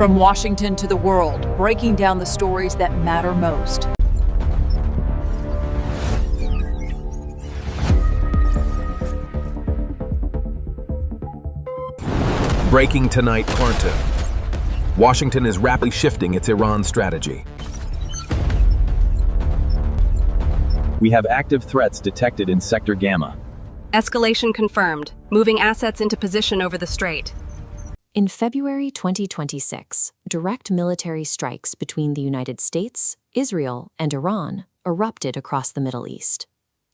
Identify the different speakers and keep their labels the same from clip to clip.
Speaker 1: From Washington to the world, breaking down the stories that matter most.
Speaker 2: Breaking tonight, Part 2. Washington is rapidly shifting its Iran strategy.
Speaker 3: We have active threats detected in Sector Gamma.
Speaker 4: Escalation confirmed. Moving assets into position over the strait.
Speaker 5: In February 2026, direct military strikes between the United States, Israel, and Iran erupted across the Middle East.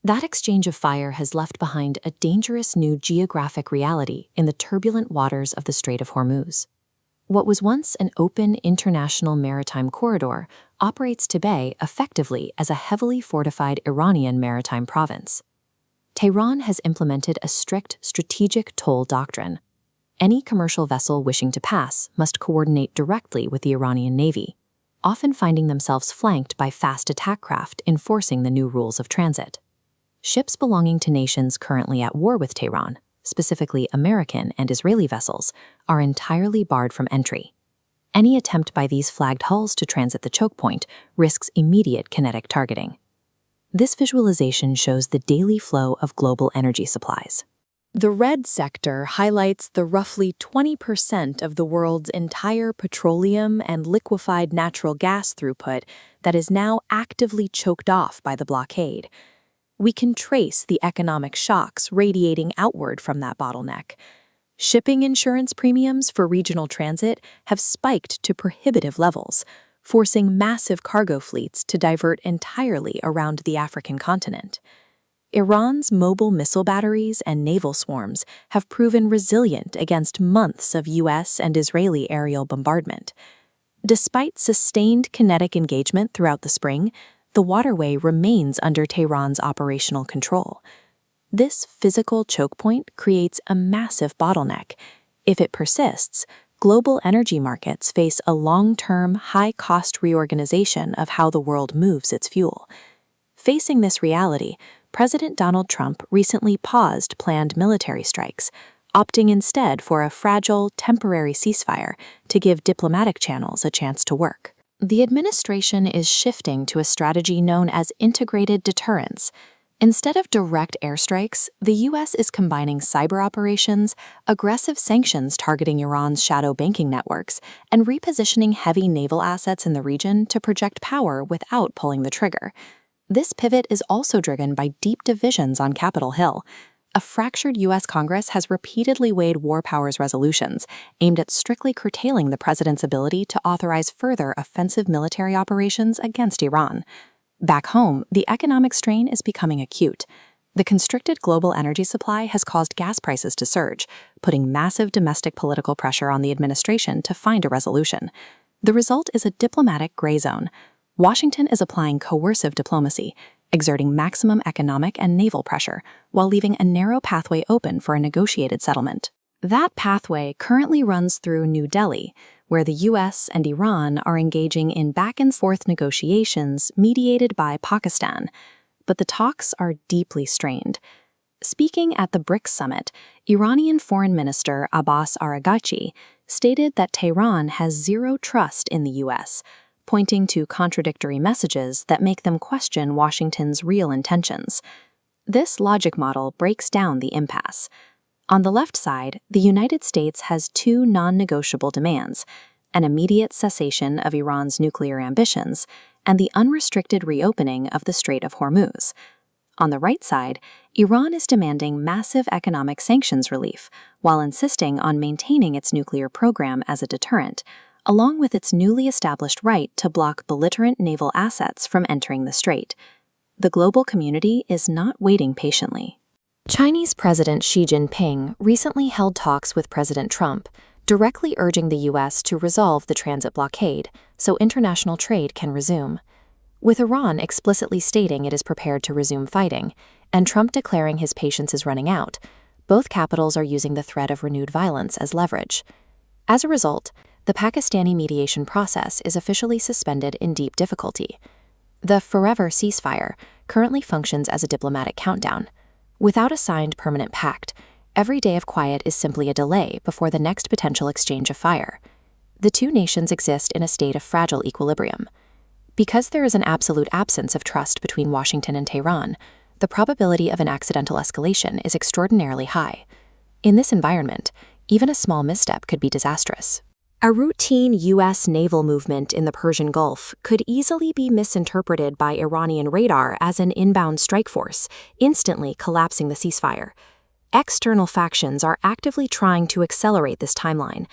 Speaker 5: That exchange of fire has left behind a dangerous new geographic reality in the turbulent waters of the Strait of Hormuz. What was once an open international maritime corridor operates today effectively as a heavily fortified Iranian maritime province. Tehran has implemented a strict strategic toll doctrine. Any commercial vessel wishing to pass must coordinate directly with the Iranian Navy, often finding themselves flanked by fast attack craft enforcing the new rules of transit. Ships belonging to nations currently at war with Tehran, specifically American and Israeli vessels, are entirely barred from entry. Any attempt by these flagged hulls to transit the choke point risks immediate kinetic targeting. This visualization shows the daily flow of global energy supplies. The red sector highlights the roughly 20% of the world's entire petroleum and liquefied natural gas throughput that is now actively choked off by the blockade. We can trace the economic shocks radiating outward from that bottleneck. Shipping insurance premiums for regional transit have spiked to prohibitive levels, forcing massive cargo fleets to divert entirely around the African continent. Iran's mobile missile batteries and naval swarms have proven resilient against months of U.S. and Israeli aerial bombardment. Despite sustained kinetic engagement throughout the spring, the waterway remains under Tehran's operational control. This physical choke point creates a massive bottleneck. If it persists, global energy markets face a long-term, high-cost reorganization of how the world moves its fuel. Facing this reality, President Donald Trump recently paused planned military strikes, opting instead for a fragile, temporary ceasefire to give diplomatic channels a chance to work. The administration is shifting to a strategy known as integrated deterrence. Instead of direct airstrikes, the U.S. is combining cyber operations, aggressive sanctions targeting Iran's shadow banking networks, and repositioning heavy naval assets in the region to project power without pulling the trigger. This pivot is also driven by deep divisions on Capitol Hill. A fractured U.S. Congress has repeatedly weighed war powers resolutions aimed at strictly curtailing the president's ability to authorize further offensive military operations against Iran. Back home, the economic strain is becoming acute. The constricted global energy supply has caused gas prices to surge, putting massive domestic political pressure on the administration to find a resolution. The result is a diplomatic gray zone. Washington is applying coercive diplomacy, exerting maximum economic and naval pressure, while leaving a narrow pathway open for a negotiated settlement. That pathway currently runs through New Delhi, where the U.S. and Iran are engaging in back-and-forth negotiations mediated by Pakistan. But the talks are deeply strained. Speaking at the BRICS summit, Iranian Foreign Minister Abbas Araghchi stated that Tehran has zero trust in the U.S., pointing to contradictory messages that make them question Washington's real intentions. This logic model breaks down the impasse. On the left side, the United States has two non-negotiable demands: an immediate cessation of Iran's nuclear ambitions and the unrestricted reopening of the Strait of Hormuz. On the right side, Iran is demanding massive economic sanctions relief while insisting on maintaining its nuclear program as a deterrent, along with its newly established right to block belligerent naval assets from entering the strait. The global community is not waiting patiently. Chinese President Xi Jinping recently held talks with President Trump, directly urging the U.S. to resolve the transit blockade so international trade can resume. With Iran explicitly stating it is prepared to resume fighting, and Trump declaring his patience is running out, both capitals are using the threat of renewed violence as leverage. As a result, the Pakistani mediation process is officially suspended in deep difficulty. The forever ceasefire currently functions as a diplomatic countdown. Without a signed permanent pact, every day of quiet is simply a delay before the next potential exchange of fire. the two nations exist in a state of fragile equilibrium. Because there is an absolute absence of trust between Washington and Tehran, the probability of an accidental escalation is extraordinarily high. In this environment, even a small misstep could be disastrous. A routine U.S. naval movement in the Persian Gulf could easily be misinterpreted by Iranian radar as an inbound strike force, instantly collapsing the ceasefire. External factions are actively trying to accelerate this timeline.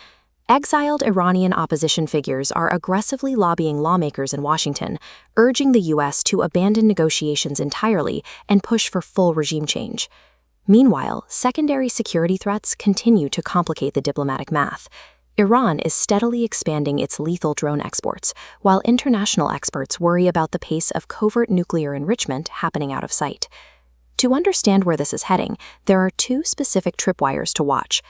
Speaker 5: Exiled Iranian opposition figures are aggressively lobbying lawmakers in Washington, urging the U.S. to abandon negotiations entirely and push for full regime change. Meanwhile, secondary security threats continue to complicate the diplomatic math. Iran is steadily expanding its lethal drone exports, while international experts worry about the pace of covert nuclear enrichment happening out of sight. To understand where this is heading, there are two specific tripwires to watch.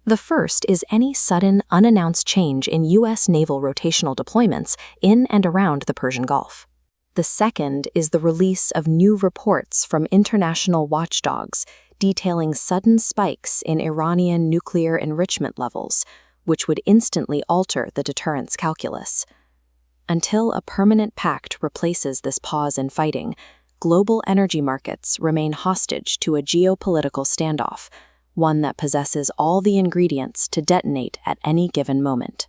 Speaker 5: The first is any sudden, unannounced change in U.S. naval rotational deployments in and around the Persian Gulf. The second is the release of new reports from international watchdogs detailing sudden spikes in Iranian nuclear enrichment levels, which would instantly alter the deterrence calculus. Until a permanent pact replaces this pause in fighting, global energy markets remain hostage to a geopolitical standoff, one that possesses all the ingredients to detonate at any given moment.